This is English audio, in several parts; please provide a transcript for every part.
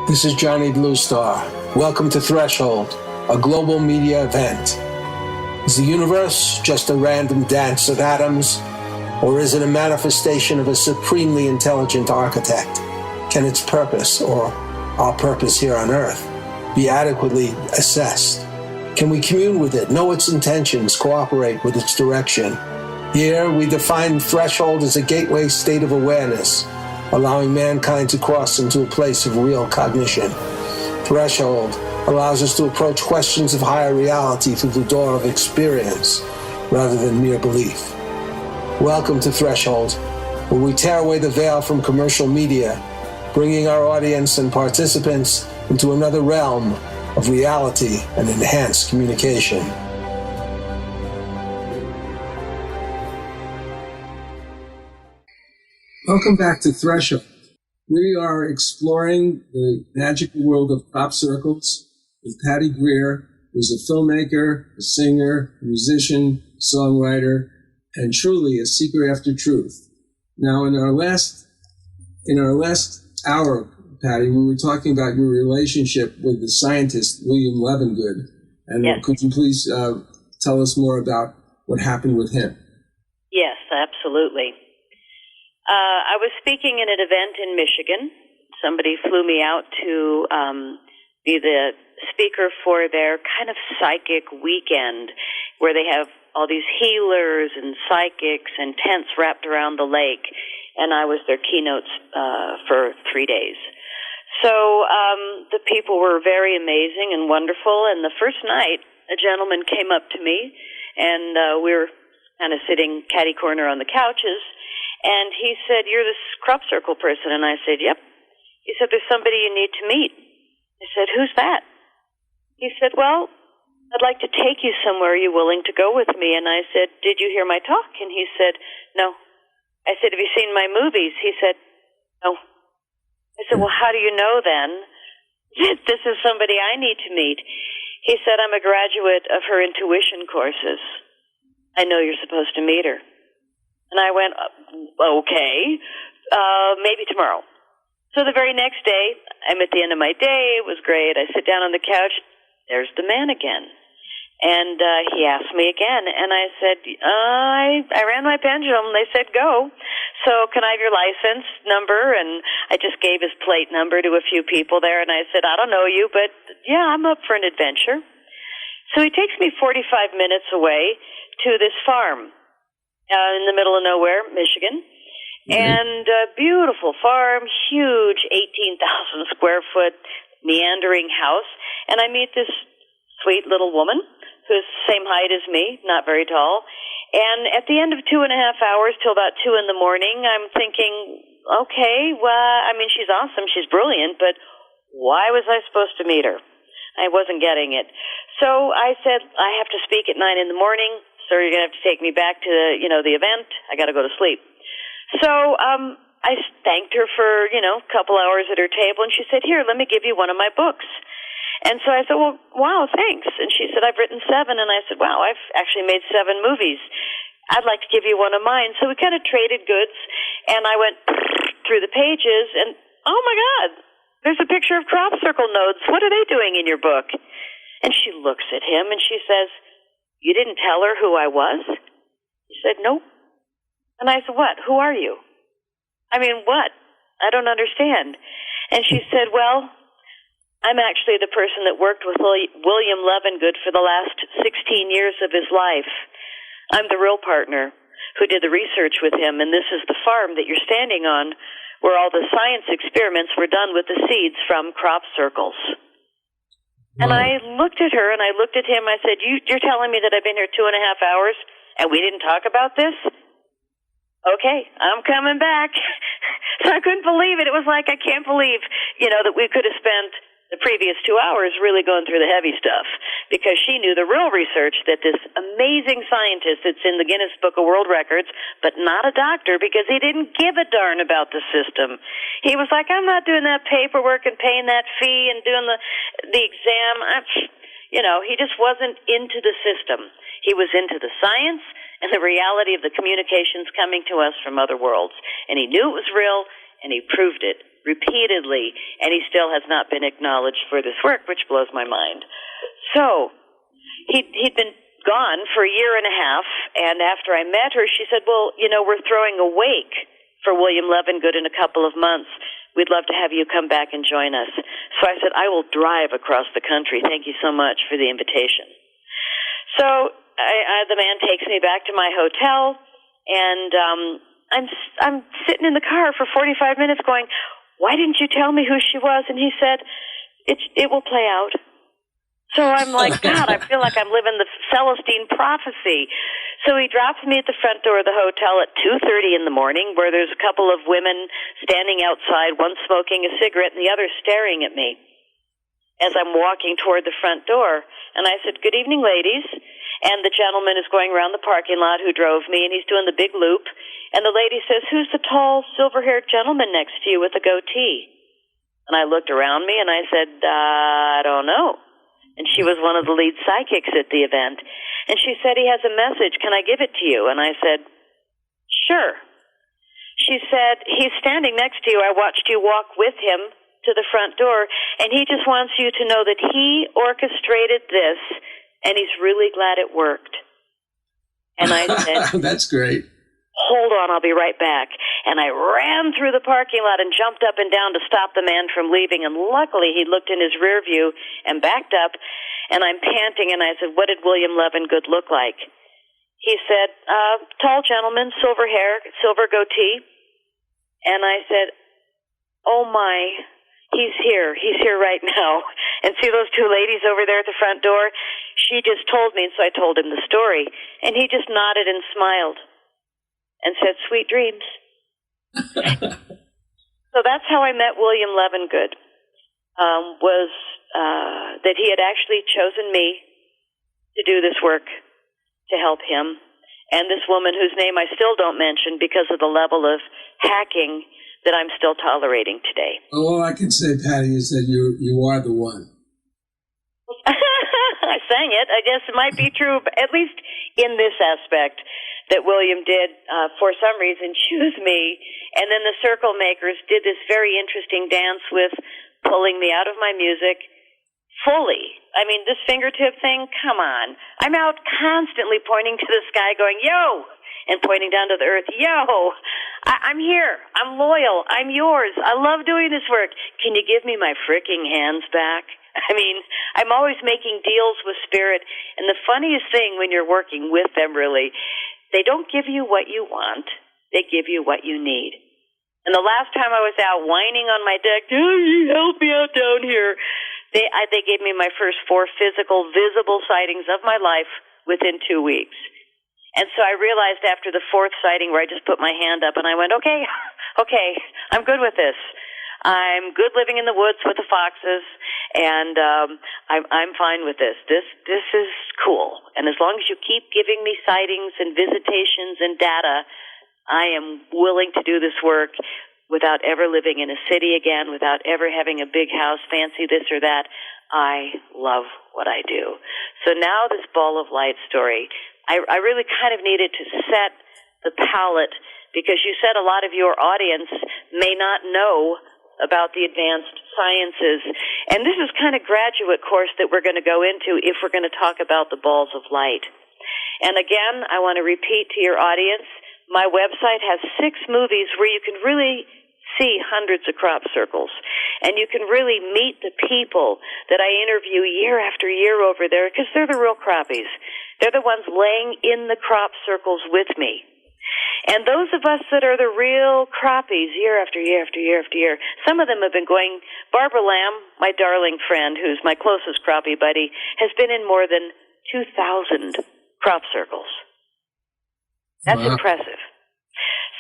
This is Johnny Bluestar. Welcome to Threshold, a global media event. Is the universe just a random dance of atoms, or is it a manifestation of a supremely intelligent architect? Can its purpose, or our purpose here on Earth, be adequately assessed? Can we commune with it, know its intentions, cooperate with its direction? Here, we define threshold as a gateway state of awareness, allowing mankind to cross into a place of real cognition. Threshold allows us to approach questions of higher reality through the door of experience, rather than mere belief. Welcome to Threshold, where we tear away the veil from commercial media, bringing our audience and participants into another realm of reality and enhanced communication. Welcome back to Threshold. We are exploring the magical world of crop circles with Patty Greer, who's a filmmaker, a singer, a musician, songwriter, and truly a seeker after truth. Now, in our last hour, Patty, we were talking about your relationship with the scientist William Levengood, and yes. Could you please tell us more about what happened with him? Yes, absolutely. I was speaking in an event in Michigan. Somebody flew me out to be the speaker for their kind of psychic weekend where they have all these healers and psychics and tents wrapped around the lake, and I was their keynote for 3 days. So the people were very amazing and wonderful, and the first night a gentleman came up to me, and we were kind of sitting catty-corner on the couches, and he said, "You're this crop circle person." And I said, "Yep." He said, "There's somebody you need to meet." I said, "Who's that?" He said, "Well, I'd like to take you somewhere. Are you willing to go with me?" And I said, "Did you hear my talk?" And he said, "No." I said, "Have you seen my movies?" He said, "No." I said, "Well, how do you know then that this is somebody I need to meet?" He said, "I'm a graduate of her intuition courses. I know you're supposed to meet her." And I went, "Okay, maybe tomorrow." So the very next day, I'm at the end of my day. It was great. I sit down on the couch. There's the man again. And he asked me again. And I said, I ran my pendulum. They said, "Go. So can I have your license number?" And I just gave his plate number to a few people there. And I said, "I don't know you, but yeah, I'm up for an adventure." So he takes me 45 minutes away to this farm in the middle of nowhere, Michigan. And a beautiful farm, huge 18,000 square foot meandering house. And I meet this sweet little woman who's the same height as me, not very tall. And at the end of 2.5 hours till about 2 in the morning, I'm thinking, okay, well, I mean, she's awesome, she's brilliant, but why was I supposed to meet her? I wasn't getting it. So I said, "I have to speak at 9 in the morning. Sir, you're going to have to take me back to the event. I got to go to sleep." So I thanked her for, a couple hours at her table, and she said, "Here, let me give you one of my books." And so I said, "Well, wow, thanks." And she said, "I've written 7. And I said, "Wow, I've actually made 7 movies. I'd like to give you one of mine." So we kind of traded goods, and I went through the pages, and oh my God, there's a picture of crop circle nodes. What are they doing in your book? And she looks at him, and she says, "You didn't tell her who I was?" He said, "Nope." And I said, "What? Who are you? I mean, what? I don't understand." And she said, "Well, I'm actually the person that worked with William Levengood for the last 16 years of his life. I'm the real partner who did the research with him, and this is the farm that you're standing on where all the science experiments were done with the seeds from crop circles." And I looked at her, and I looked at him. I said, You're telling me that I've been here 2.5 hours, and we didn't talk about this? Okay, I'm coming back. So I couldn't believe it. It was like, I can't believe, that we could have spent the previous 2 hours really going through the heavy stuff, because she knew the real research that this amazing scientist that's in the Guinness Book of World Records, but not a doctor, because he didn't give a darn about the system. He was like, "I'm not doing that paperwork and paying that fee and doing the exam." He just wasn't into the system. He was into the science and the reality of the communications coming to us from other worlds. And he knew it was real, and he proved it repeatedly, and he still has not been acknowledged for this work, which blows my mind. So he'd been gone for a year and a half, and after I met her, she said, well, we're throwing a wake for William Levengood in a couple of months. We'd love to have you come back and join us. So I said, I will drive across the country. Thank you so much for the invitation. So the man takes me back to my hotel, and I'm sitting in the car for 45 minutes going, why didn't you tell me who she was? And he said, it will play out. So I'm like, God, I feel like I'm living the Celestine prophecy. So he drops me at the front door of the hotel at 2:30 in the morning, where there's a couple of women standing outside, one smoking a cigarette and the other staring at me as I'm walking toward the front door. And I said, good evening, ladies. And the gentleman is going around the parking lot who drove me, and he's doing the big loop. And the lady says, who's the tall, silver-haired gentleman next to you with the goatee? And I looked around me, and I said, I don't know. And she was one of the lead psychics at the event. And she said, he has a message. Can I give it to you? And I said, sure. She said, he's standing next to you. I watched you walk with him to the front door, and he just wants you to know that he orchestrated this, and he's really glad it worked. And I said, that's great. Hold on, I'll be right back. And I ran through the parking lot and jumped up and down to stop the man from leaving. And luckily, he looked in his rear view and backed up. And I'm panting, and I said, what did William Levengood look like? He said, tall gentleman, silver hair, silver goatee. And I said, oh, my, he's here. He's here right now. And see those two ladies over there at the front door? She just told me, and so I told him the story. And he just nodded and smiled and said, sweet dreams. So that's how I met William Levengood, was that he had actually chosen me to do this work to help him. And this woman whose name I still don't mention because of the level of hacking that I'm still tolerating today. All I can say, Patty, is that you are the one. I sang it. I guess it might be true, but at least in this aspect, that William did, for some reason, choose me. And then the Circle Makers did this very interesting dance with pulling me out of my music fully. I mean, this fingertip thing, come on. I'm out constantly pointing to the sky going, yo, and pointing down to the earth, yo, I'm here. I'm loyal. I'm yours. I love doing this work. Can you give me my fricking hands back? I mean, I'm always making deals with spirit. And the funniest thing when you're working with them, really, they don't give you what you want. They give you what you need. And the last time I was out whining on my deck, help me out down here, they gave me my first 4 physical, visible sightings of my life within 2 weeks. And so I realized after the 4th sighting where I just put my hand up and I went, okay, I'm good with this. I'm good living in the woods with the foxes, and I'm fine with this. This is cool. And as long as you keep giving me sightings and visitations and data, I am willing to do this work without ever living in a city again, without ever having a big house, fancy this or that. I love what I do. So now this ball of light story, I really kind of needed to set the palette, because you said a lot of your audience may not know about the advanced sciences. And this is kind of graduate course that we're going to go into if we're going to talk about the balls of light. And again, I want to repeat to your audience, my website has 6 movies where you can really see hundreds of crop circles. And you can really meet the people that I interview year after year over there, because they're the real crappies. They're the ones laying in the crop circles with me. And those of us that are the real crappies year after year after year after year, some of them have been going. Barbara Lamb, my darling friend, who's my closest crappie buddy, has been in more than 2,000 crop circles. That's impressive.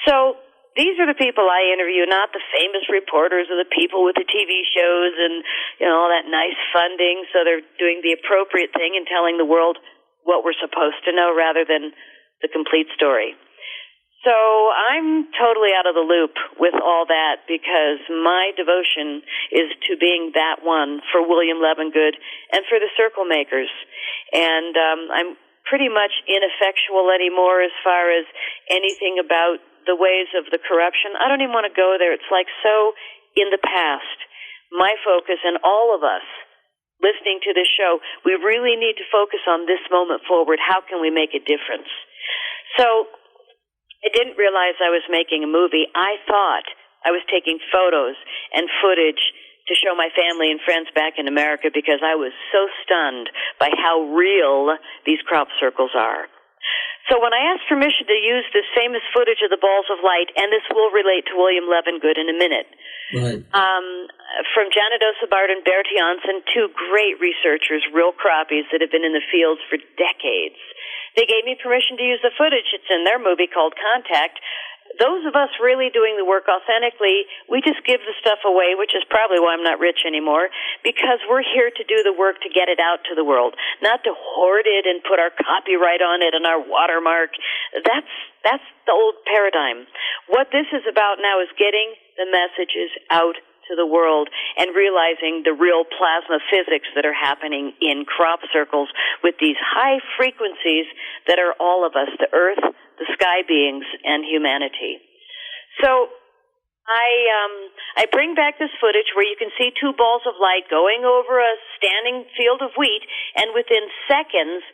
So these are the people I interview, not the famous reporters or the people with the TV shows and, all that nice funding. So they're doing the appropriate thing and telling the world what we're supposed to know rather than the complete story. So I'm totally out of the loop with all that, because my devotion is to being that one for William Levengood and for the Circle Makers. And I'm pretty much ineffectual anymore as far as anything about the ways of the corruption. I don't even want to go there. It's like so in the past, my focus and all of us listening to this show, we really need to focus on this moment forward. How can we make a difference? So I didn't realize I was making a movie. I thought I was taking photos and footage to show my family and friends back in America because I was so stunned by how real these crop circles are. So when I asked permission to use this famous footage of the balls of light, and this will relate to William Levengood in a minute, Right. From Janet Osebard and Bert Janssen, two great researchers, real crappies that have been in the fields for decades, they gave me permission to use the footage. It's in their movie called Contact. Those of us really doing the work authentically, we just give the stuff away, which is probably why I'm not rich anymore, because we're here to do the work to get it out to the world, not to hoard it and put our copyright on it and our watermark. That's the old paradigm. What this is about now is getting the messages out to the world and realizing the real plasma physics that are happening in crop circles with these high frequencies that are all of us, the earth, the sky beings, and humanity. So I bring back this footage where you can see two balls of light going over a standing field of wheat, and within seconds,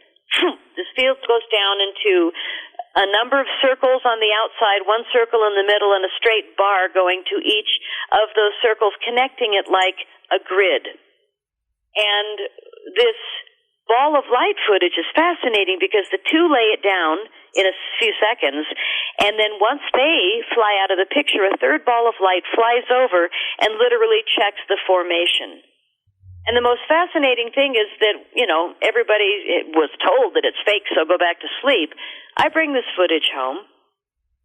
this field goes down into a number of circles on the outside, one circle in the middle, and a straight bar going to each of those circles, connecting it like a grid. And this ball of light footage is fascinating because the two lay it down in a few seconds, and then once they fly out of the picture, a third ball of light flies over and literally checks the formation. And the most fascinating thing is that, everybody was told that it's fake, so go back to sleep. I bring this footage home.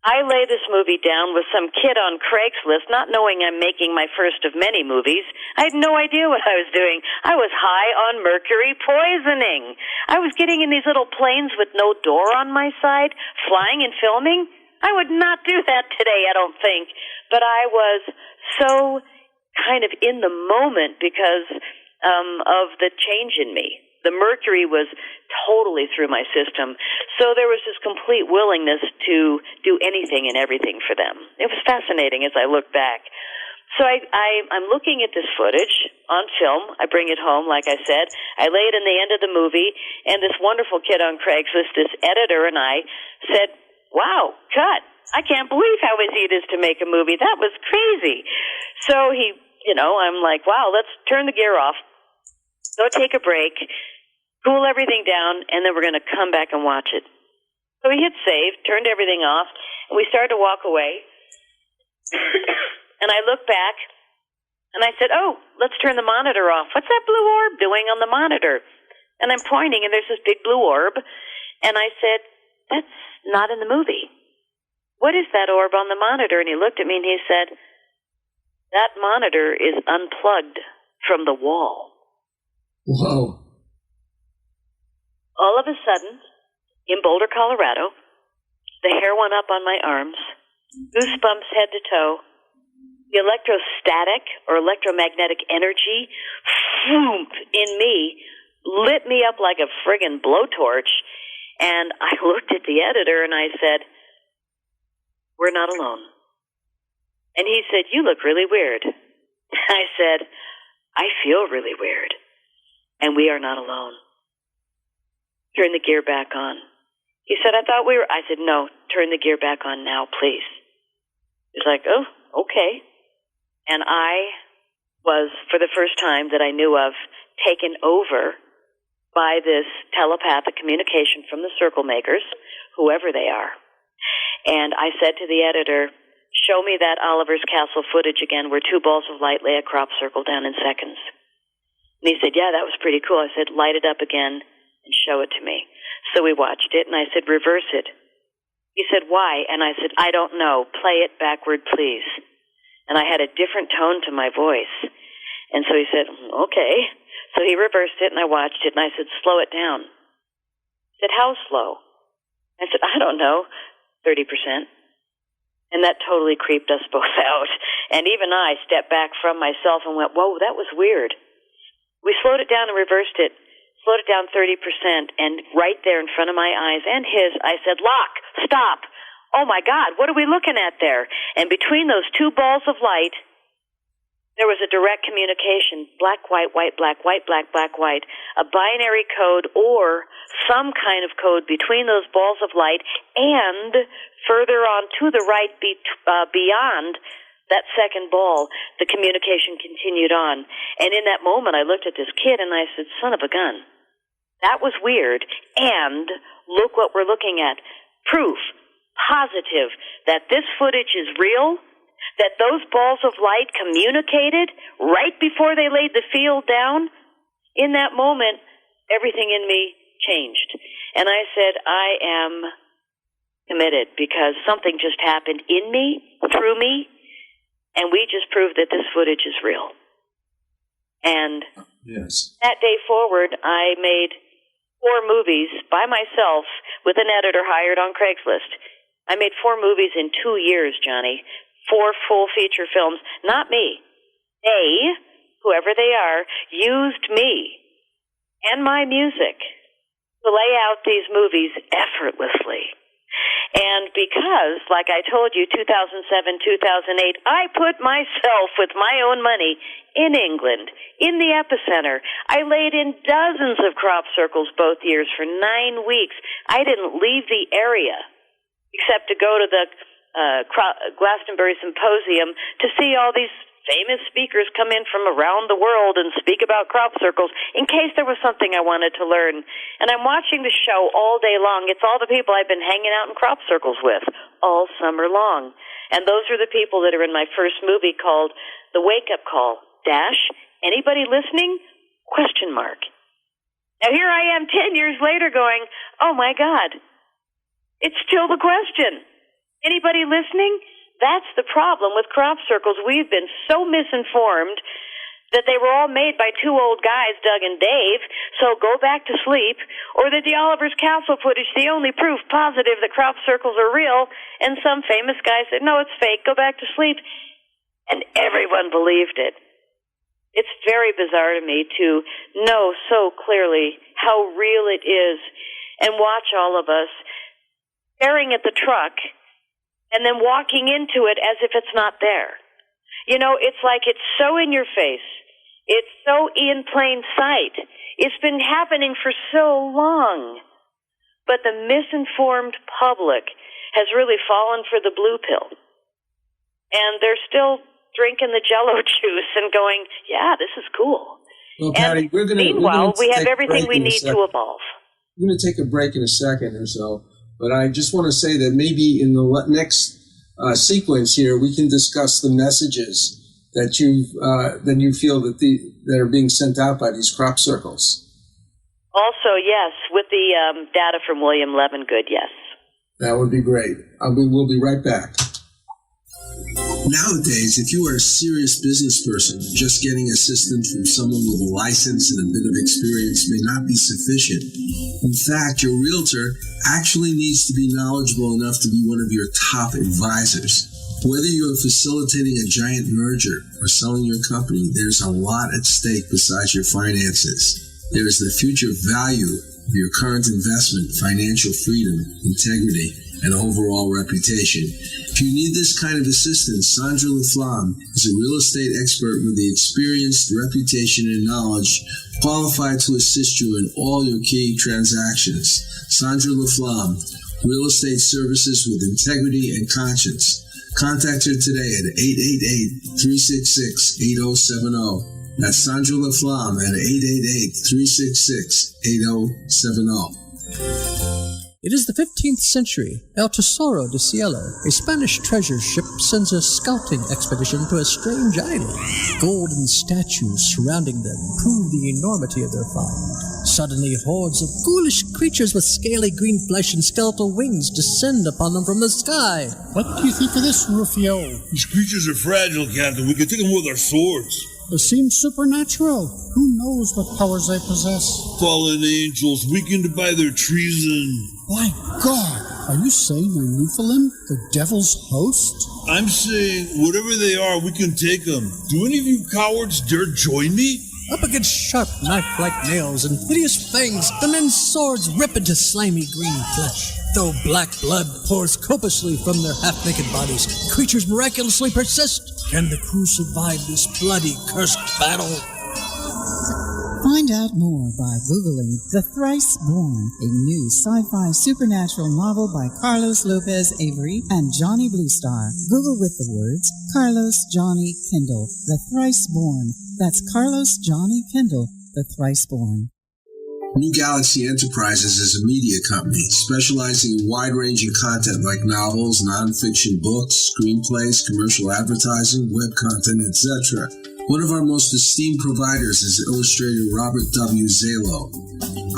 I lay this movie down with some kid on Craigslist, not knowing I'm making my first of many movies. I had no idea what I was doing. I was high on mercury poisoning. I was getting in these little planes with no door on my side, flying and filming. I would not do that today, I don't think. But I was so kind of in the moment because of the change in me. The mercury was totally through my system. So there was this complete willingness to do anything and everything for them. It was fascinating as I look back. So I'm looking at this footage on film. I bring it home, like I said. I lay it in the end of the movie, and this wonderful kid on Craigslist, this editor, and I said, wow, cut. I can't believe how easy it is to make a movie. That was crazy. So I'm like, wow, let's turn the gear off. Go take a break, cool everything down, and then we're going to come back and watch it. So we hit save, turned everything off, and we started to walk away. And I looked back, and I said, oh, let's turn the monitor off. What's that blue orb doing on the monitor? And I'm pointing, and there's this big blue orb. And I said, that's not in the movie. What is that orb on the monitor? And he looked at me, and he said, that monitor is unplugged from the wall. Whoa. All of a sudden, in Boulder, Colorado, the hair went up on my arms, goosebumps head to toe. The electrostatic or electromagnetic energy in me lit me up like a friggin' blowtorch. And I looked at the editor and I said, we're not alone. And he said, you look really weird. I said, I feel really weird. And we are not alone. Turn the gear back on. He said, I thought we were. I said, no, turn the gear back on now, please. He's like, oh, okay. And I was, for the first time that I knew of, taken over by this telepathic communication from the circle makers, whoever they are. And I said to the editor, show me that Oliver's Castle footage again where two balls of light lay a crop circle down in seconds. And he said, yeah, that was pretty cool. I said, light it up again and show it to me. So we watched it, and I said, reverse it. He said, why? And I said, I don't know. Play it backward, please. And I had a different tone to my voice. And so he said, okay. So he reversed it, and I watched it, and I said, slow it down. He said, how slow? I said, I don't know, 30%. And that totally creeped us both out. And even I stepped back from myself and went, whoa, that was weird. We slowed it down and reversed it, slowed it down 30%, and right there in front of my eyes and his, I said, lock, stop. Oh, my God, what are we looking at there? And between those two balls of light, there was a direct communication, black, white, white, black, white, black, black, white, a binary code or some kind of code between those balls of light, and further on to the right beyond that second ball, the communication continued on. And in that moment, I looked at this kid and I said, son of a gun. That was weird. And look what we're looking at. Proof, positive, that this footage is real, that those balls of light communicated right before they laid the field down. In that moment, everything in me changed. And I said, I am committed because something just happened in me, through me, and we just proved that this footage is real. And yes, that day forward, I made 4 movies by myself with an editor hired on Craigslist. I made 4 movies in 2 years, Johnny. 4 full feature films. Not me. They, whoever they are, used me and my music to lay out these movies effortlessly. And because, like I told you, 2007, 2008, I put myself with my own money in England, in the epicenter. I laid in dozens of crop circles both years for 9 weeks. I didn't leave the area except to go to the Glastonbury Symposium to see all these famous speakers come in from around the world and speak about crop circles in case there was something I wanted to learn. And I'm watching the show all day long. It's all the people I've been hanging out in crop circles with all summer long. And those are the people that are in my first movie called The Wake Up Call. Anybody listening? ? Now here I am 10 years later going, oh my God, it's still the question. Anybody listening? That's the problem with crop circles. We've been so misinformed that they were all made by 2 old guys, Doug and Dave, so go back to sleep, or that the Oliver's Castle footage, the only proof positive that crop circles are real, and some famous guy said, no, it's fake, go back to sleep. And everyone believed it. It's very bizarre to me to know so clearly how real it is and watch all of us staring at the truck and then walking into it as if it's not there. You know, it's like it's so in your face. It's so in plain sight. It's been happening for so long. But the misinformed public has really fallen for the blue pill. And they're still drinking the Jell-O juice and going, yeah, this is cool. Well, Patty, meanwhile, we have everything we need to evolve. We're going to take a break in a second or so. But I just want to say that maybe in the next sequence here, we can discuss the messages that you feel that are being sent out by these crop circles. Also, yes, with the data from William Levengood, yes. That would be great. We'll be right back. Nowadays, if you are a serious business person, just getting assistance from someone with a license and a bit of experience may not be sufficient. In fact, your realtor actually needs to be knowledgeable enough to be one of your top advisors. Whether you are facilitating a giant merger or selling your company, there's a lot at stake besides your finances. There is the future value of your current investment, financial freedom, integrity, and overall reputation. If you need this kind of assistance, Sandra LaFlamme is a real estate expert with the experience, reputation, and knowledge qualified to assist you in all your key transactions. Sandra LaFlamme, real estate services with integrity and conscience. Contact her today at 888-366-8070. That's Sandra LaFlamme at 888-366-8070. It is the 15th century. El Tesoro de Cielo, a Spanish treasure ship, sends a scouting expedition to a strange island. Golden statues surrounding them prove the enormity of their find. Suddenly, hordes of ghoulish creatures with scaly green flesh and skeletal wings descend upon them from the sky. What do you think of this, Rufio? These creatures are fragile, Captain. We can take them with our swords. They seem supernatural. Who knows what powers they possess? Fallen angels, weakened by their treason. My God! Are you saying they're Nephilim, the devil's host? I'm saying, whatever they are, we can take them. Do any of you cowards dare join me? Up against sharp knife-like nails and hideous fangs, the men's swords rip into slimy green flesh. Though black blood pours copiously from their half-naked bodies, creatures miraculously persist. Can the crew survive this bloody, cursed battle? Find out more by Googling The Thrice Born, a new sci-fi supernatural novel by Carlos Lopez Avery and Johnny Bluestar. Google with the words Carlos Johnny Kindle, The Thrice Born. That's Carlos Johnny Kindle, The Thrice Born. New Galaxy Enterprises is a media company specializing in wide-ranging content like novels, nonfiction books, screenplays, commercial advertising, web content, etc. One of our most esteemed providers is illustrator Robert W. Zalo.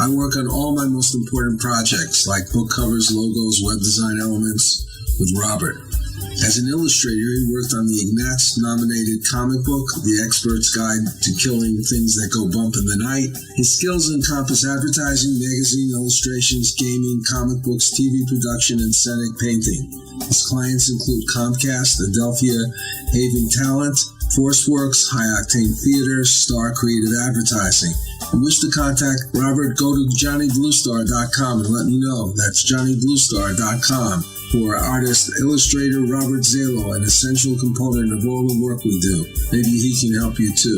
I work on all my most important projects like book covers, logos, web design elements with Robert. As an illustrator, he worked on the Ignatz-nominated comic book, The Expert's Guide to Killing Things That Go Bump in the Night. His skills encompass advertising, magazine illustrations, gaming, comic books, TV production, and scenic painting. His clients include Comcast, Adelphia, Haven Talent, ForceWorks, High Octane Theater, Star Creative Advertising. If you wish to contact Robert, go to JohnnyBlueStar.com and let me know. That's JohnnyBlueStar.com. For artist, illustrator Robert Zalo, an essential component of all the work we do. Maybe he can help you too.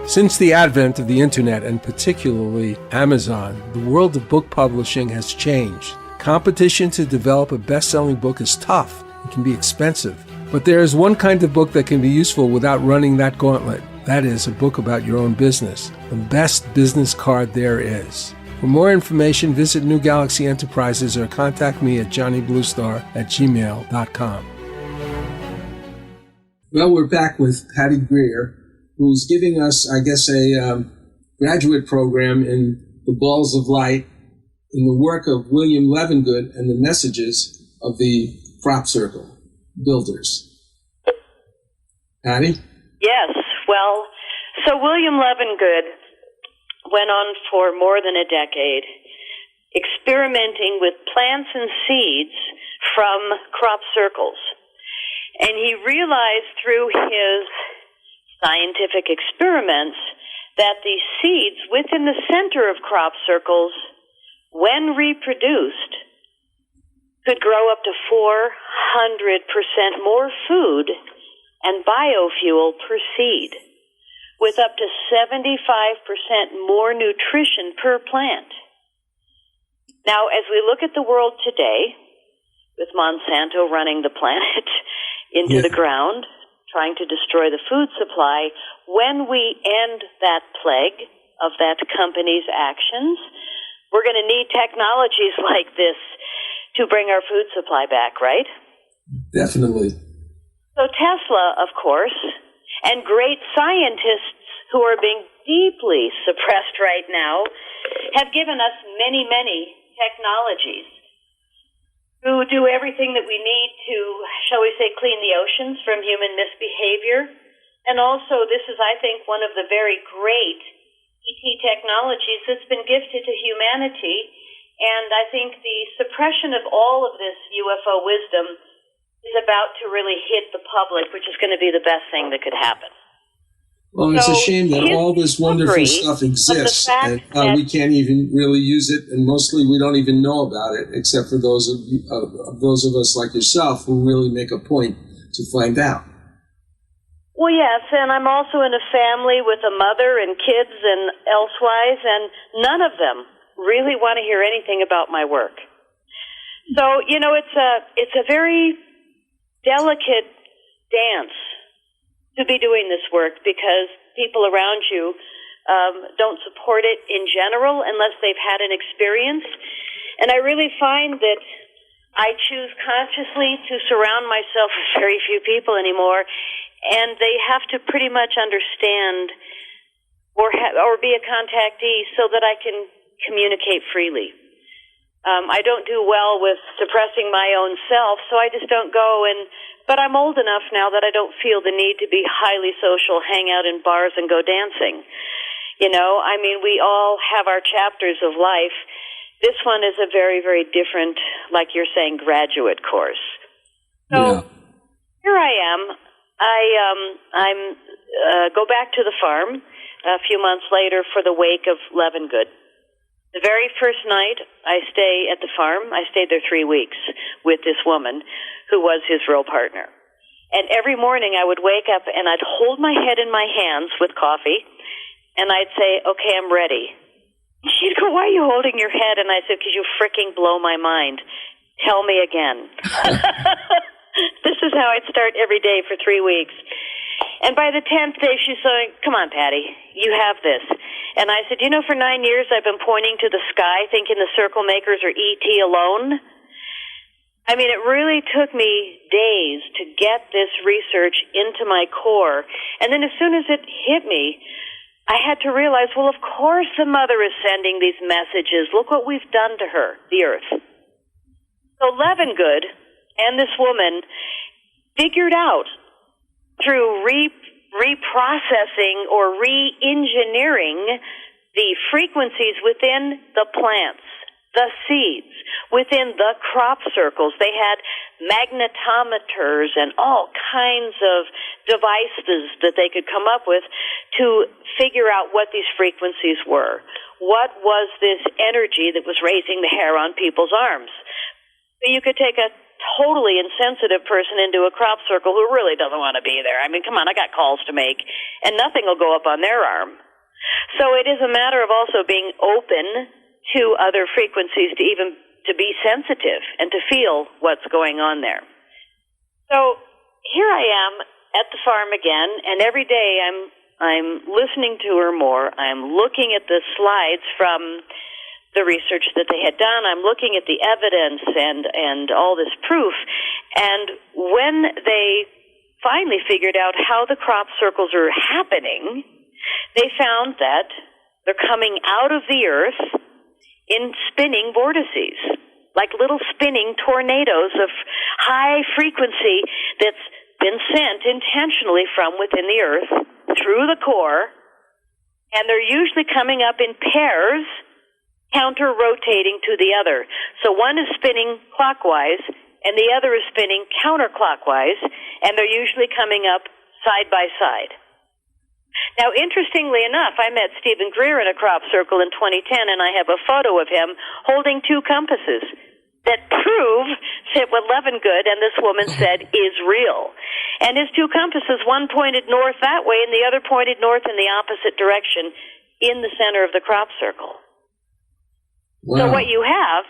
Since the advent of the internet, and particularly Amazon, the world of book publishing has changed. Competition to develop a best-selling book is tough and can be expensive. But there is one kind of book that can be useful without running that gauntlet. That is, a book about your own business. The best business card there is. For more information, visit New Galaxy Enterprises or contact me at johnnybluestar@gmail.com. Well, we're back with Patty Greer, who's giving us, I guess, a graduate program in the Balls of Light in the work of William Levengood and the messages of the Crop Circle builders. Patty? Yes. Well, so William Levengood went on for more than a decade experimenting with plants and seeds from crop circles. And he realized through his scientific experiments that the seeds within the center of crop circles, when reproduced, could grow up to 400% more food and biofuel per seed, with up to 75% more nutrition per plant. Now, as we look at the world today, with Monsanto running the planet into the ground, trying to destroy the food supply, when we end that plague of that company's actions, we're going to need technologies like this to bring our food supply back, right? Definitely. So Tesla, of course, and great scientists who are being deeply suppressed right now have given us many, many technologies who do everything that we need to, shall we say, clean the oceans from human misbehavior. And also, this is, I think, one of the very great ET technologies that's been gifted to humanity. And I think the suppression of all of this UFO wisdom is about to really hit the public, which is going to be the best thing that could happen. Well, it's a shame that all this wonderful stuff exists, and we can't even really use it, and mostly we don't even know about it, except for those of us like yourself who really make a point to find out. Well, yes, and I'm also in a family with a mother and kids and elsewise, and none of them really want to hear anything about my work. So, you know, it's a very delicate dance to be doing this work because people around you don't support it in general unless they've had an experience. And I really find that I choose consciously to surround myself with very few people anymore, and they have to pretty much understand or be a contactee so that I can communicate freely. I don't do well with suppressing my own self, so I just don't go but I'm old enough now that I don't feel the need to be highly social, hang out in bars and go dancing. You know, I mean, we all have our chapters of life. This one is a very, very different, like you're saying, graduate course. So here I am. I'm go back to the farm a few months later for the wake of Levengood. The very first night I stay at the farm, I stayed there 3 weeks with this woman who was his real partner. And every morning I would wake up and I'd hold my head in my hands with coffee, and I'd say, okay, I'm ready. She'd go, why are you holding your head? And I said, because you freaking blow my mind. Tell me again. This is how I'd start every day for 3 weeks. And by the 10th day, she's saying, come on, Patty, you have this. And I said, for 9 years I've been pointing to the sky thinking the circle makers are E.T. alone. I mean, it really took me days to get this research into my core. And then as soon as it hit me, I had to realize, well, of course the mother is sending these messages. Look what we've done to her, the earth. So Levengood and this woman figured out through reprocessing or re-engineering the frequencies within the plants, the seeds, within the crop circles. They had magnetometers and all kinds of devices that they could come up with to figure out what these frequencies were. What was this energy that was raising the hair on people's arms? You could take a totally insensitive person into a crop circle who really doesn't want to be there. I mean, come on, I got calls to make, and nothing will go up on their arm. So it is a matter of also being open to other frequencies to be sensitive and to feel what's going on there. So here I am at the farm again, and every day I'm listening to her more. I'm looking at the slides from the research that they had done. I'm looking at the evidence and all this proof. And when they finally figured out how the crop circles are happening, they found that they're coming out of the earth in spinning vortices, like little spinning tornadoes of high frequency that's been sent intentionally from within the earth through the core, and they're usually coming up in pairs, counter-rotating to the other. So one is spinning clockwise, and the other is spinning counterclockwise, and they're usually coming up side by side. Now, interestingly enough, I met Stephen Greer in a crop circle in 2010, and I have a photo of him holding two compasses that prove that what Levengood and this woman said is real. And his two compasses, one pointed north that way, and the other pointed north in the opposite direction in the center of the crop circle. Wow. So what you have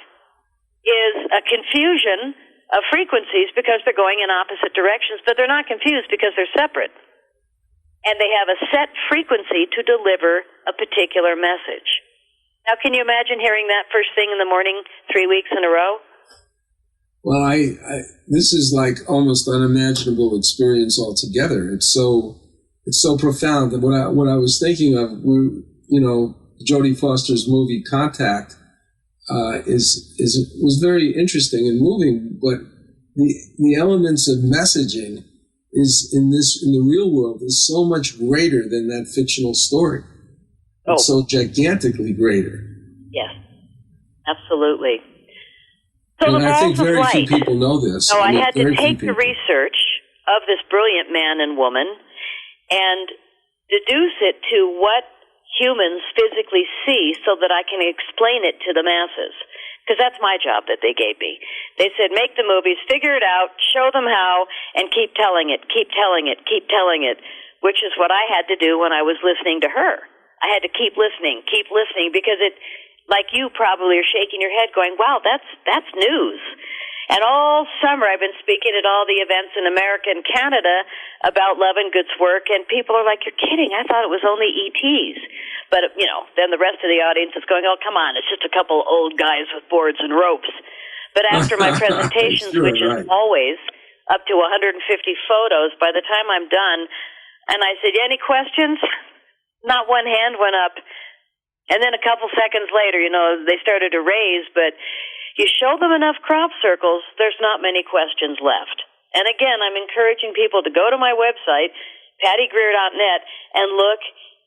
is a confusion of frequencies because they're going in opposite directions, but they're not confused because they're separate. And they have a set frequency to deliver a particular message. Now, can you imagine hearing that first thing in the morning 3 weeks in a row? Well, this is like almost unimaginable experience altogether. It's so profound. And what I was thinking of, Jodie Foster's movie Contact was very interesting and moving, but the elements of messaging is in the real world is so much greater than that fictional story. It's so gigantically greater. Yes, absolutely. So and I think very few people know this. So I had to take the research of this brilliant man and woman and deduce it to what humans physically see so that I can explain it to the masses. Because that's my job that they gave me. They said, make the movies, figure it out, show them how, and keep telling it, keep telling it, keep telling it, which is what I had to do when I was listening to her. I had to keep listening, because it, like you probably are shaking your head going, wow, that's news. And all summer I've been speaking at all the events in America and Canada about Levengood's work, and people are like, you're kidding, I thought it was only ETs. But, then the rest of the audience is going, oh, come on, it's just a couple old guys with boards and ropes. But after my presentations, which is always up to 150 photos, by the time I'm done, and I said, any questions? Not one hand went up. And then a couple seconds later, they started to raise, but you show them enough crop circles, there's not many questions left. And again, I'm encouraging people to go to my website, pattygreer.net, and look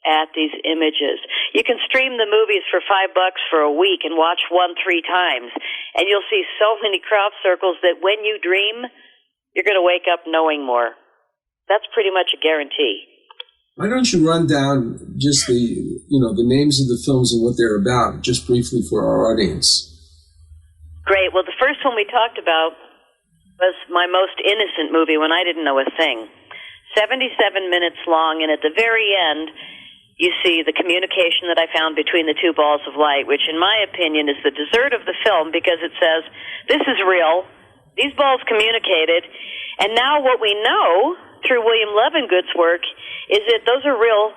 at these images. You can stream the movies for $5 for a week and watch one 3 times, and you'll see so many crop circles that when you dream, you're going to wake up knowing more. That's pretty much a guarantee. Why don't you run down just the names of the films and what they're about, just briefly for our audience? Great. Well, the first one we talked about was my most innocent movie when I didn't know a thing. 77 minutes long, and at the very end, you see the communication that I found between the two balls of light, which in my opinion is the dessert of the film, because it says, this is real, these balls communicated, and now what we know through William Levengood's work is that those are real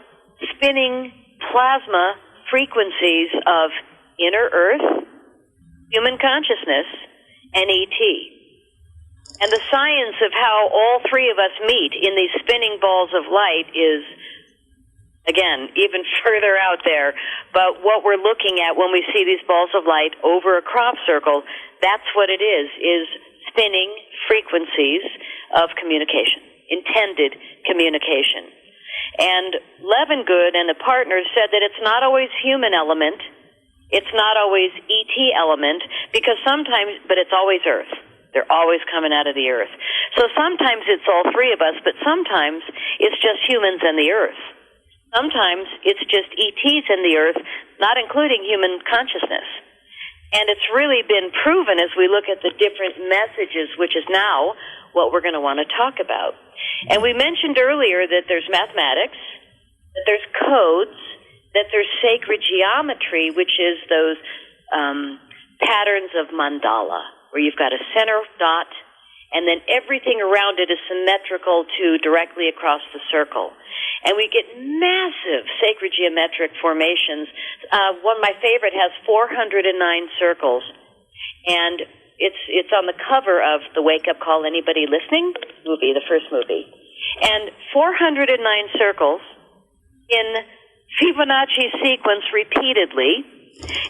spinning plasma frequencies of inner Earth, human consciousness, and ET. And the science of how all three of us meet in these spinning balls of light is, again, even further out there. But what we're looking at when we see these balls of light over a crop circle, that's what it is spinning frequencies of communication, intended communication. And Levengood and the partners said that it's not always human element, it's not always ET element, because sometimes, but it's always Earth. They're always coming out of the Earth. So sometimes it's all three of us, but sometimes it's just humans and the Earth. Sometimes it's just ETs in the Earth, not including human consciousness. And it's really been proven as we look at the different messages, which is now what we're going to want to talk about. And we mentioned earlier that there's mathematics, that there's codes, that there's sacred geometry, which is those patterns of mandala, where you've got a center dot, and then everything around it is symmetrical to directly across the circle. And we get massive sacred geometric formations. One of my favorite has 409 circles, and it's on the cover of the Wake Up Call Anybody Listening movie, the first movie. And 409 circles in Fibonacci sequence repeatedly.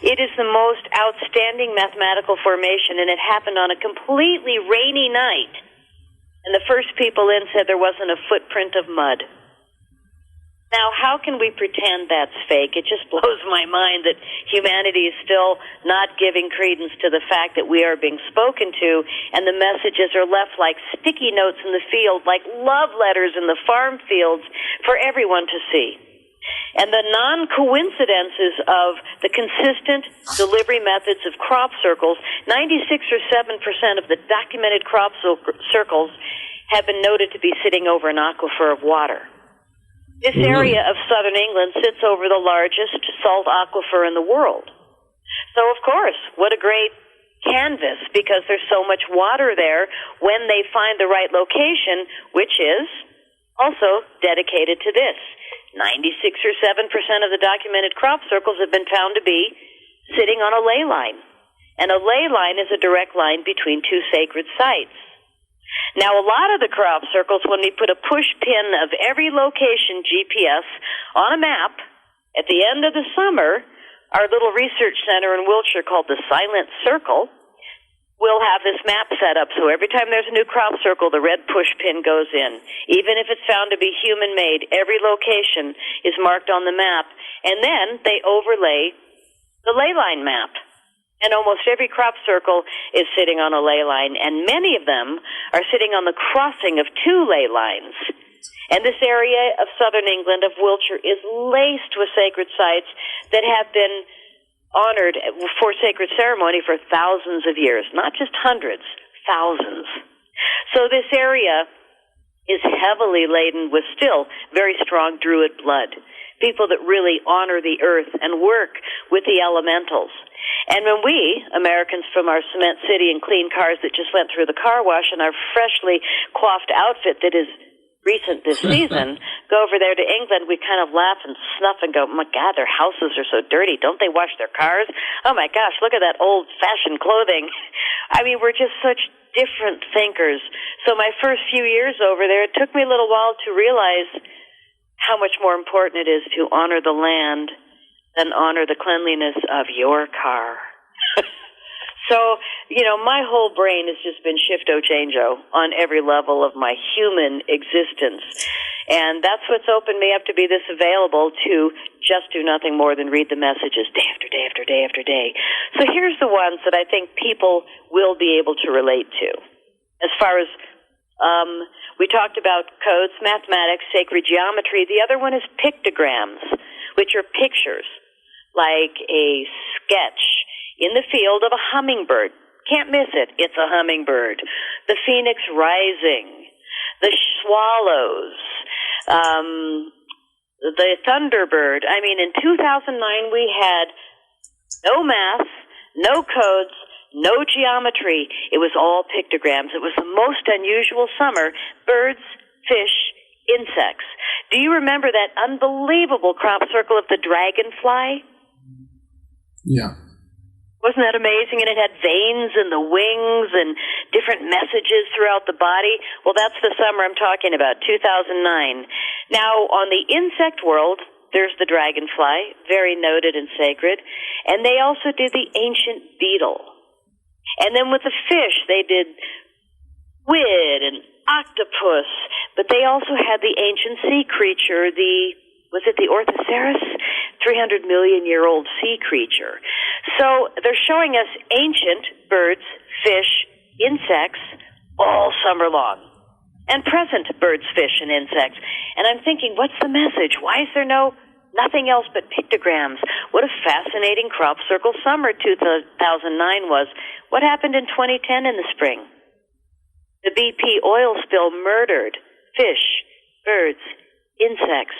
It is the most outstanding mathematical formation, and it happened on a completely rainy night. And the first people in said there wasn't a footprint of mud. Now, how can we pretend that's fake? It just blows my mind that humanity is still not giving credence to the fact that we are being spoken to, and the messages are left like sticky notes in the field, like love letters in the farm fields for everyone to see. And the non-coincidences of the consistent delivery methods of crop circles, 96 or 7% of the documented crop circles have been noted to be sitting over an aquifer of water. This area of southern England sits over the largest salt aquifer in the world. So, of course, what a great canvas, because there's so much water there when they find the right location, which is also dedicated to this. 96 or 7% of the documented crop circles have been found to be sitting on a ley line. And a ley line is a direct line between two sacred sites. Now, a lot of the crop circles, when we put a push pin of every location GPS on a map, at the end of the summer, our little research center in Wiltshire called the Silent Circle, we'll have this map set up, so every time there's a new crop circle, the red push pin goes in. Even if it's found to be human-made, every location is marked on the map, and then they overlay the ley line map. And almost every crop circle is sitting on a ley line, and many of them are sitting on the crossing of two ley lines. And this area of southern England, of Wiltshire, is laced with sacred sites that have been honored for sacred ceremony for thousands of years, not just hundreds, thousands. So this area is heavily laden with still very strong Druid blood, people that really honor the earth and work with the elementals. And when we, Americans from our cement city and clean cars that just went through the car wash and our freshly coiffed outfit that is recent this season, go over there to England, we kind of laugh and snuff and go, my God, their houses are so dirty. Don't they wash their cars? Oh, my gosh, look at that old-fashioned clothing. I mean, we're just such different thinkers. So my first few years over there, it took me a little while to realize how much more important it is to honor the land than honor the cleanliness of your car. So, my whole brain has just been shifto-chango on every level of my human existence. And that's what's opened me up to be this available to just do nothing more than read the messages day after day after day after day. So here's the ones that I think people will be able to relate to as far as We talked about codes, mathematics, sacred geometry. The other one is pictograms, which are pictures, like a sketch in the field of a hummingbird. Can't miss it. It's a hummingbird. The phoenix rising, the swallows, the thunderbird. I mean, in 2009, we had no math, no codes, no geometry. It was all pictograms. It was the most unusual summer. Birds, fish, insects. Do you remember that unbelievable crop circle of the dragonfly? Yeah. Wasn't that amazing? And it had veins in the wings and different messages throughout the body. Well, that's the summer I'm talking about, 2009. Now, on the insect world, there's the dragonfly, very noted and sacred. And they also did the ancient beetle. And then with the fish, they did squid and octopus, but they also had the ancient sea creature, was it the Orthoceras? 300 million year old sea creature. So they're showing us ancient birds, fish, insects, all summer long. And present birds, fish, and insects. And I'm thinking, what's the message? Why is there nothing else but pictograms? What a fascinating crop circle summer 2009 was. What happened in 2010 in the spring? The BP oil spill murdered fish, birds, insects,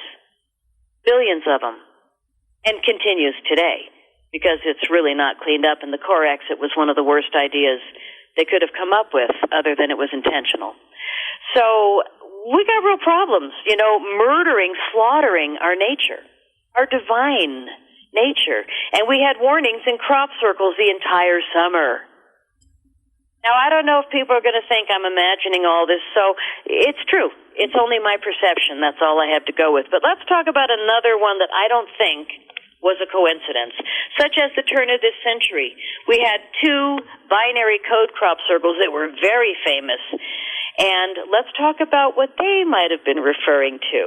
billions of them, and continues today because it's really not cleaned up. And the core exit was one of the worst ideas they could have come up with other than it was intentional. So we got real problems, murdering, slaughtering our nature, our divine nature. And we had warnings in crop circles the entire summer. Now, I don't know if people are going to think I'm imagining all this, so it's true. It's only my perception. That's all I have to go with. But let's talk about another one that I don't think was a coincidence, such as the turn of this century. We had two binary code crop circles that were very famous, and let's talk about what they might have been referring to.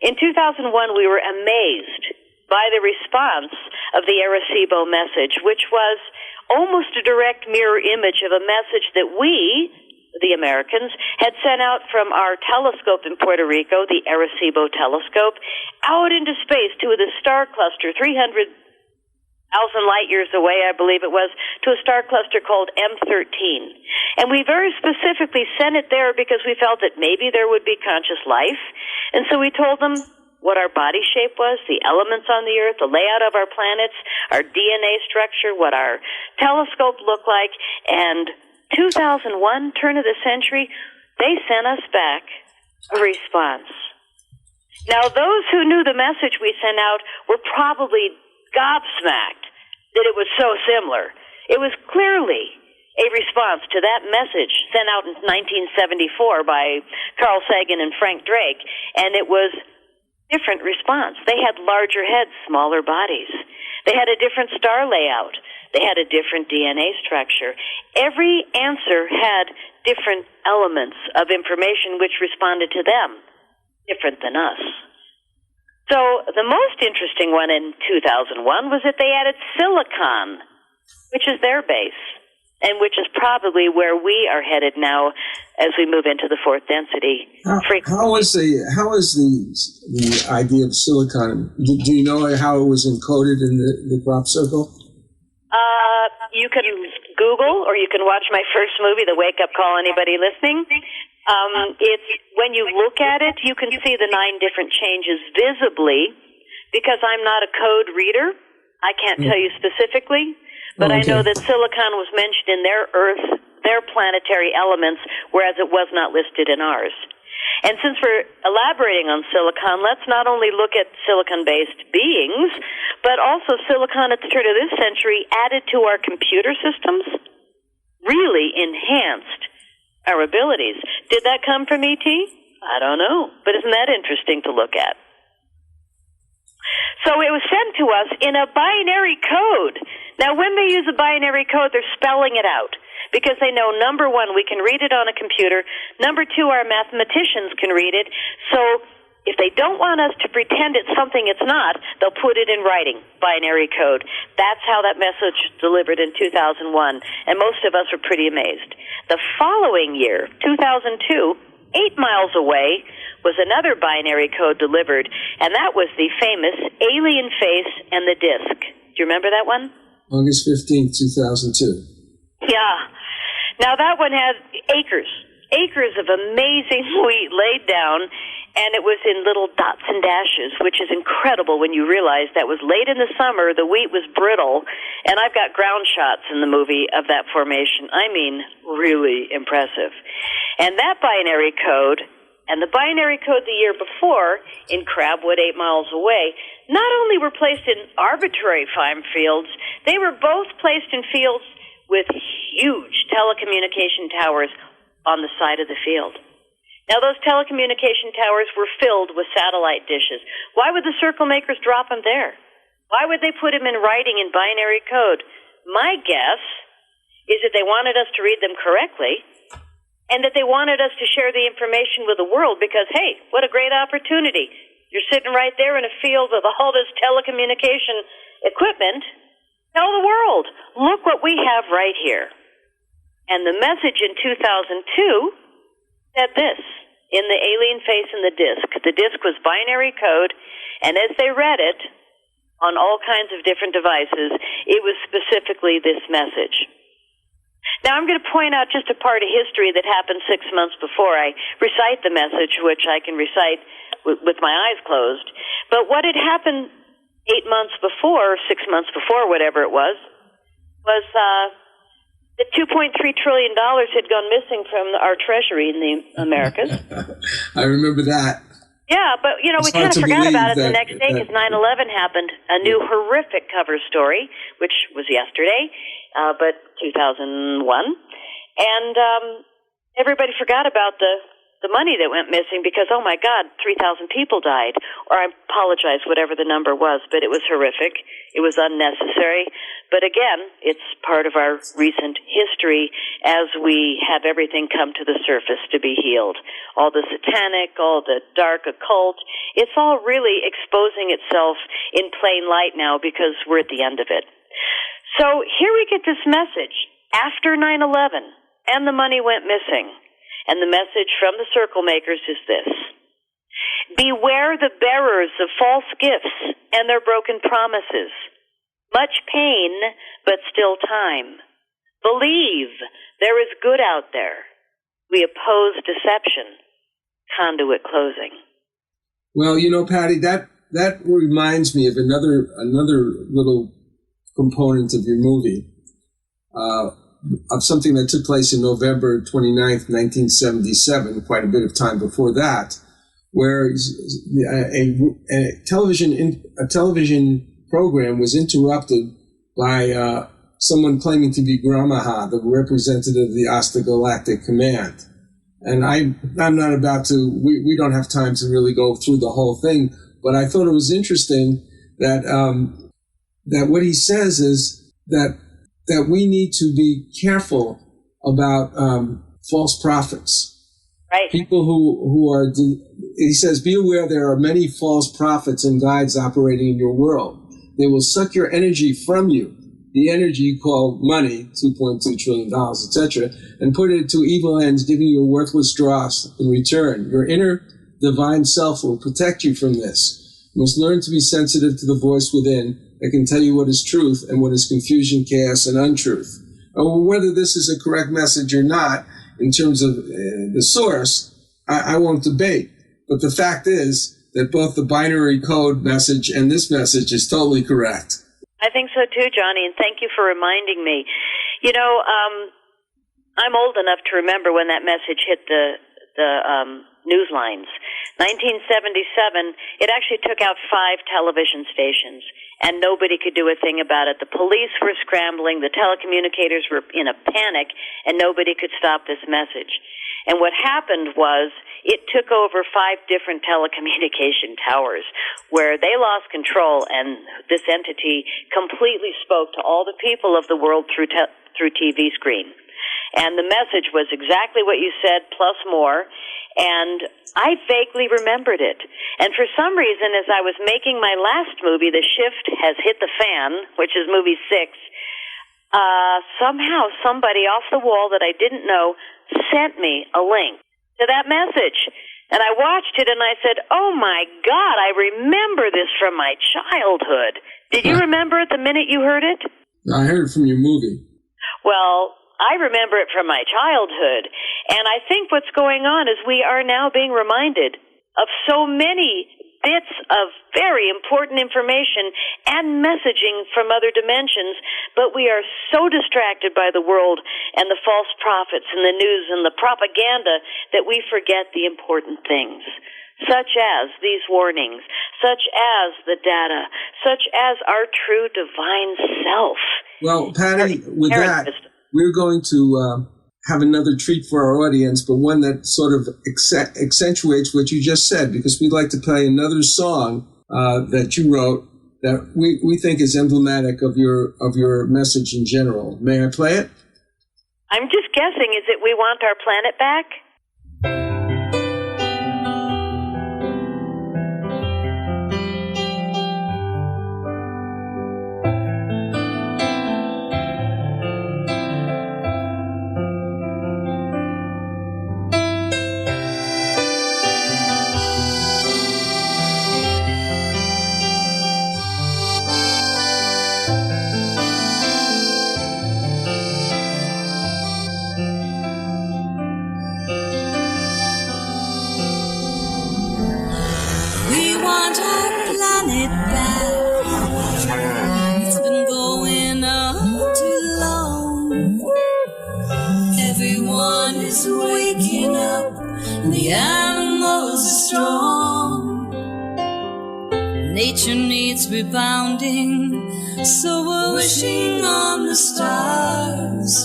In 2001, we were amazed by the response of the Arecibo message, which was almost a direct mirror image of a message that we, the Americans, had sent out from our telescope in Puerto Rico, the Arecibo telescope, out into space to the star cluster 300,000 light years away, I believe it was, to a star cluster called M13. And we very specifically sent it there because we felt that maybe there would be conscious life. And so we told them what our body shape was, the elements on the Earth, the layout of our planets, our DNA structure, what our telescope looked like. And 2001, turn of the century, they sent us back a response. Now, those who knew the message we sent out were probably gobsmacked that it was so similar. It was clearly a response to that message sent out in 1974 by Carl Sagan and Frank Drake, and it was different response. They had larger heads, smaller bodies. They had a different star layout. They had a different DNA structure. Every answer had different elements of information which responded to them, different than us. So the most interesting one in 2001 was that they added silicon, which is their base, and which is probably where we are headed now as we move into the fourth density frequency. How is the idea of silicon? Do you know how it was encoded in the crop circle? You can Google, or you can watch my first movie, The Wake Up Call. Anybody listening? It's when you look at it, you can see the 9 different changes visibly. Because I'm not a code reader, I can't tell you specifically. But I know that silicon was mentioned in their planetary elements, whereas it was not listed in ours. And since we're elaborating on silicon, let's not only look at silicon-based beings, but also silicon at the turn of this century added to our computer systems, really enhanced our abilities. Did that come from ET? I don't know, but isn't that interesting to look at? So it was sent to us in a binary code. Now, when they use a binary code, they're spelling it out because they know, number one, we can read it on a computer. Number two, our mathematicians can read it. So if they don't want us to pretend it's something it's not, they'll put it in writing, binary code. That's how that message was delivered in 2001, and most of us were pretty amazed. The following year, 2002, 8 miles away, was another binary code delivered, and that was the famous alien face and the disc. Do you remember that one? August 15th, 2002. Yeah. Now that one had acres of amazing wheat laid down, and it was in little dots and dashes, which is incredible when you realize that was late in the summer, the wheat was brittle, and I've got ground shots in the movie of that formation. I mean, really impressive. And that binary code and the binary code the year before in Crabwood 8 miles away not only were placed in arbitrary farm fields, they were both placed in fields with huge telecommunication towers on the side of the field. Now, those telecommunication towers were filled with satellite dishes. Why would the circle makers drop them there? Why would they put them in writing in binary code? My guess is that they wanted us to read them correctly and that they wanted us to share the information with the world because, hey, what a great opportunity. You're sitting right there in a field with all this telecommunication equipment. Tell the world, look what we have right here. And the message in 2002 said this, in the alien face and the disc. The disc was binary code, and as they read it on all kinds of different devices, it was specifically this message. Now, I'm going to point out just a part of history that happened 6 months before I recite the message, which I can recite with my eyes closed. But what had happened 8 months before, 6 months before, whatever it was that $2.3 trillion had gone missing from our treasury in the Americas. I remember that. Yeah, but, we kind of forgot about it the next day because 9/11 happened. A new horrific cover story, which was yesterday, but 2001. And everybody forgot about the money that went missing because, oh, my God, 3,000 people died. Or I apologize, whatever the number was, but it was horrific. It was unnecessary. But again, it's part of our recent history as we have everything come to the surface to be healed. All the satanic, all the dark occult, it's all really exposing itself in plain light now because we're at the end of it. So here we get this message after 9/11 and the money went missing. And the message from the circle makers is this. Beware the bearers of false gifts and their broken promises. Much pain, but still time. Believe there is good out there. We oppose deception. Conduit closing. Well, Patty, that reminds me of another little component of your movie. Of something that took place in November 29th, 1977, quite a bit of time before that, where a television program was interrupted by someone claiming to be Gramaha, the representative of the Asta Galactic Command. And I'm not about to, we don't have time to really go through the whole thing, but I thought it was interesting that what he says is that we need to be careful about false prophets. Right. People who are, he says, be aware there are many false prophets and guides operating in your world. They will suck your energy from you, the energy you call money, $2.2 trillion, etc., and put it to evil ends, giving you a worthless dross in return. Your inner divine self will protect you from this. You must learn to be sensitive to the voice within that can tell you what is truth and what is confusion, chaos, and untruth. Whether this is a correct message or not, in terms of the source, I won't debate. But the fact is that both the binary code message and this message is totally correct. I think so too, Johnny, and thank you for reminding me. I'm old enough to remember when that message hit the news lines. 1977, it actually took out 5 television stations, and nobody could do a thing about it. The police were scrambling, the telecommunicators were in a panic, and nobody could stop this message. And what happened was it took over 5 different telecommunication towers where they lost control, and this entity completely spoke to all the people of the world through TV screen. And the message was exactly what you said, plus more. And I vaguely remembered it. And for some reason, as I was making my last movie, The Shift Has Hit the Fan, which is movie 6, somehow somebody off the wall that I didn't know sent me a link to that message. And I watched it and I said, oh my God, I remember this from my childhood. Did you remember it the minute you heard it? I heard it from your movie. Well, I remember it from my childhood. And I think what's going on is we are now being reminded of so many bits of very important information and messaging from other dimensions, but we are so distracted by the world and the false prophets and the news and the propaganda that we forget the important things, such as these warnings, such as the data, such as our true divine self. Well, Patty, with that, we're going to have another treat for our audience, but one that sort of accentuates what you just said, because we'd like to play another song that you wrote that we think is emblematic of your message in general. May I play it? I'm just guessing, is it We Want Our Planet Back? The animals are strong. Nature needs rebounding, so we're wishing on the stars.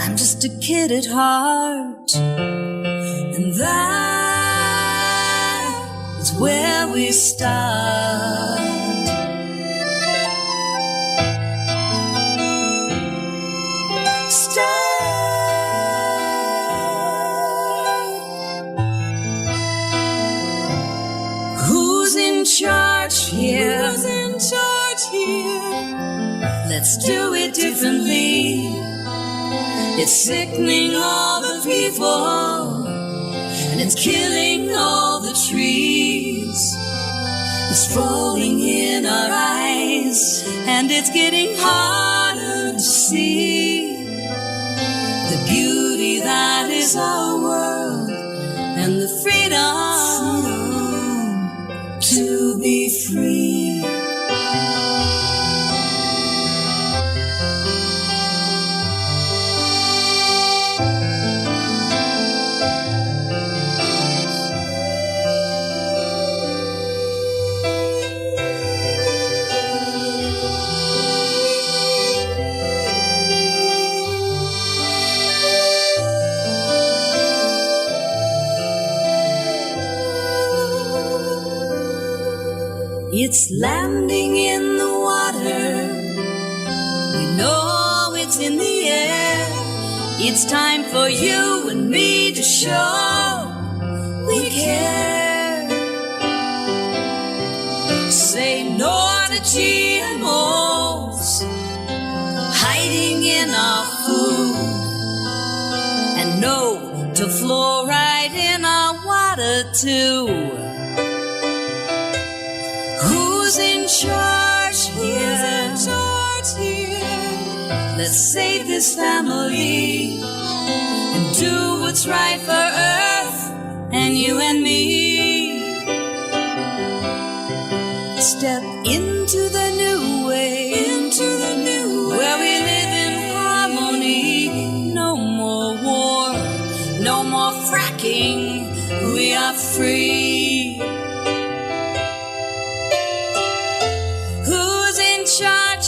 I'm just a kid at heart, and that is where we start. Here. Who's in charge here? Let's do it differently. It's sickening all the people, and it's killing all the trees. It's falling in our eyes, and it's getting harder to see the beauty that is our world and the freedom to be free. It's landing in the water. We know it's in the air. It's time for you and me to show we care. Say no to GMOs hiding in our food, and no to fluoride in our water too. Who's in charge here? Who's in charge here? Let's save this family and do what's right for Earth and you and me. Step into the new way, where we live in harmony. No more war, no more fracking. We are free.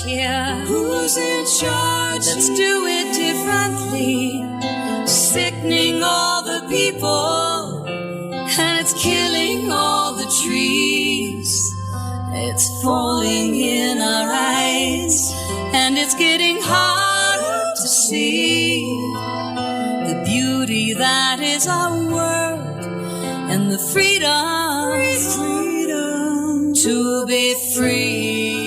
Here. Who's in charge? Let's do it differently. Sickening all the people, and it's killing all the trees. It's falling in our eyes, and it's getting harder to see the beauty that is our world world and the freedom to be free.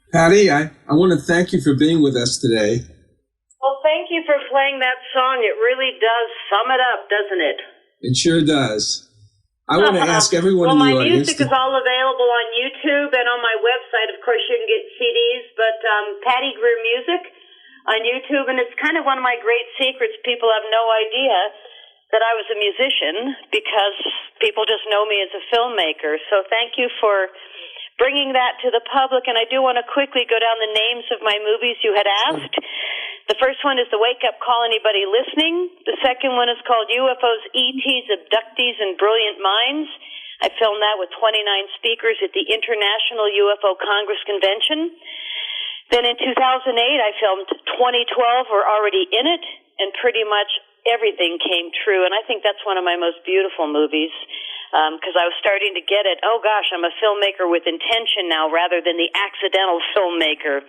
Patty, I want to thank you for being with us today. Well, thank you for playing that song. It really does sum it up, doesn't it? It sure does. I want to ask everyone in the my audience. music is all available on YouTube and on my website. Of course, you can get CDs, but Patty Greer Music on YouTube, and it's kind of one of my great secrets. People have no idea that I was a musician because people just know me as a filmmaker. So thank you for bringing that to the public, and I do want to quickly go down the names of my movies you had asked. The first one is The Wake Up Call, Anybody Listening? The second one is called UFOs, ETs, Abductees, and Brilliant Minds. I filmed that with 29 speakers at the International UFO Congress Convention. Then in 2008, I filmed 2012, We're Already in It, and pretty much everything came true, and I think that's one of my most beautiful movies. Because I was starting to get it, oh gosh, I'm a filmmaker with intention now rather than the accidental filmmaker.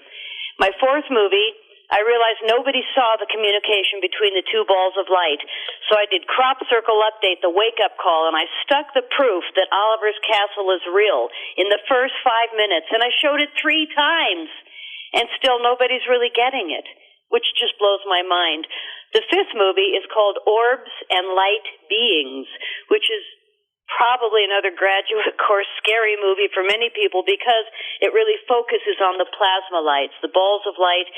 My fourth movie, I realized nobody saw the communication between the two balls of light. So I did Crop Circle Update, The Wake Up Call, and I stuck the proof that Oliver's Castle is real in the first 5 minutes, and I showed it 3 times, and still nobody's really getting it, which just blows my mind. The fifth movie is called Orbs and Light Beings, which is probably another graduate course scary movie for many people because it really focuses on the plasma lights, the balls of light.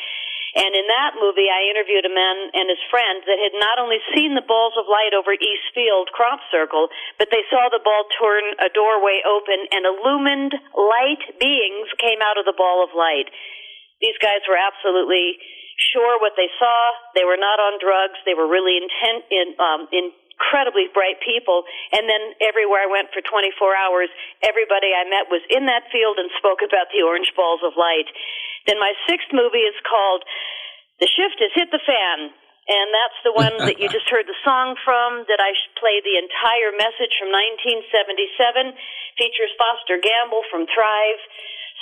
And in that movie, I interviewed a man and his friend that had not only seen the balls of light over East Field Crop Circle, but they saw the ball turn a doorway open and illumined light beings came out of the ball of light. These guys were absolutely sure what they saw. They were not on drugs. They were really incredibly bright people, and then everywhere I went for 24 hours, everybody I met was in that field and spoke about the orange balls of light. Then my sixth movie is called The Shift Has Hit the Fan, and that's the one that you just heard the song from, that I play the entire message from 1977, features Foster Gamble from Thrive,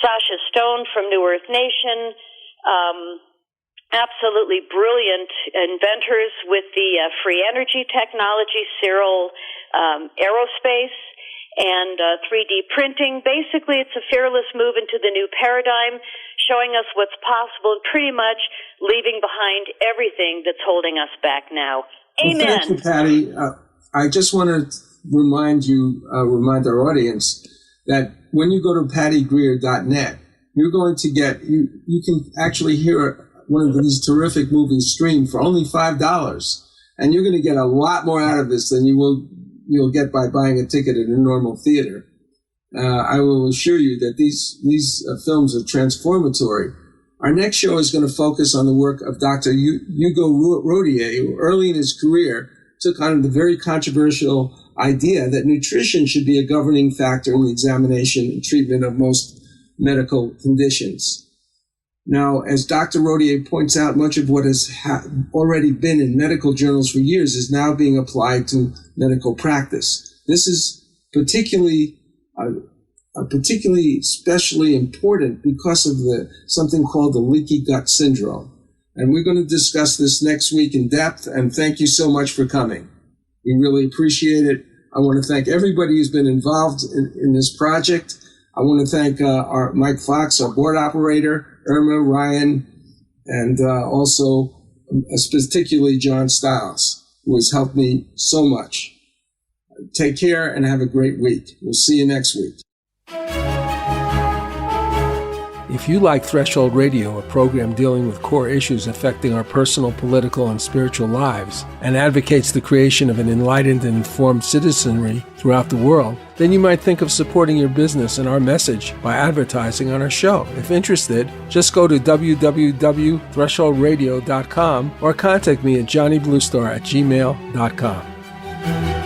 Sasha Stone from New Earth Nation, absolutely brilliant inventors with the free energy technology, Cyril Aerospace, and 3D printing. Basically, it's a fearless move into the new paradigm, showing us what's possible, pretty much leaving behind everything that's holding us back now. Amen. Well, thank you, Patty. I just want to remind our audience that when you go to pattygreer.net, you're going to get, you can actually hear one of these terrific movies streamed for only $5, and you're going to get a lot more out of this than you'll get by buying a ticket at a normal theater. I will assure you that these films are transformatory. Our next show is going to focus on the work of Dr. Hugo Rodier, who early in his career took on the very controversial idea that nutrition should be a governing factor in the examination and treatment of most medical conditions. Now, as Dr. Rodier points out, much of what has already been in medical journals for years is now being applied to medical practice. This is particularly especially important because of something called the leaky gut syndrome. And we're going to discuss this next week in depth, and thank you so much for coming. We really appreciate it. I want to thank everybody who's been involved in this project. I want to thank our Mike Fox, our board operator, Irma, Ryan, and also particularly John Stiles, who has helped me so much. Take care and have a great week. We'll see you next week. If you like Threshold Radio, a program dealing with core issues affecting our personal, political, and spiritual lives, and advocates the creation of an enlightened and informed citizenry throughout the world, then you might think of supporting your business and our message by advertising on our show. If interested, just go to www.thresholdradio.com or contact me at johnnybluestar@gmail.com.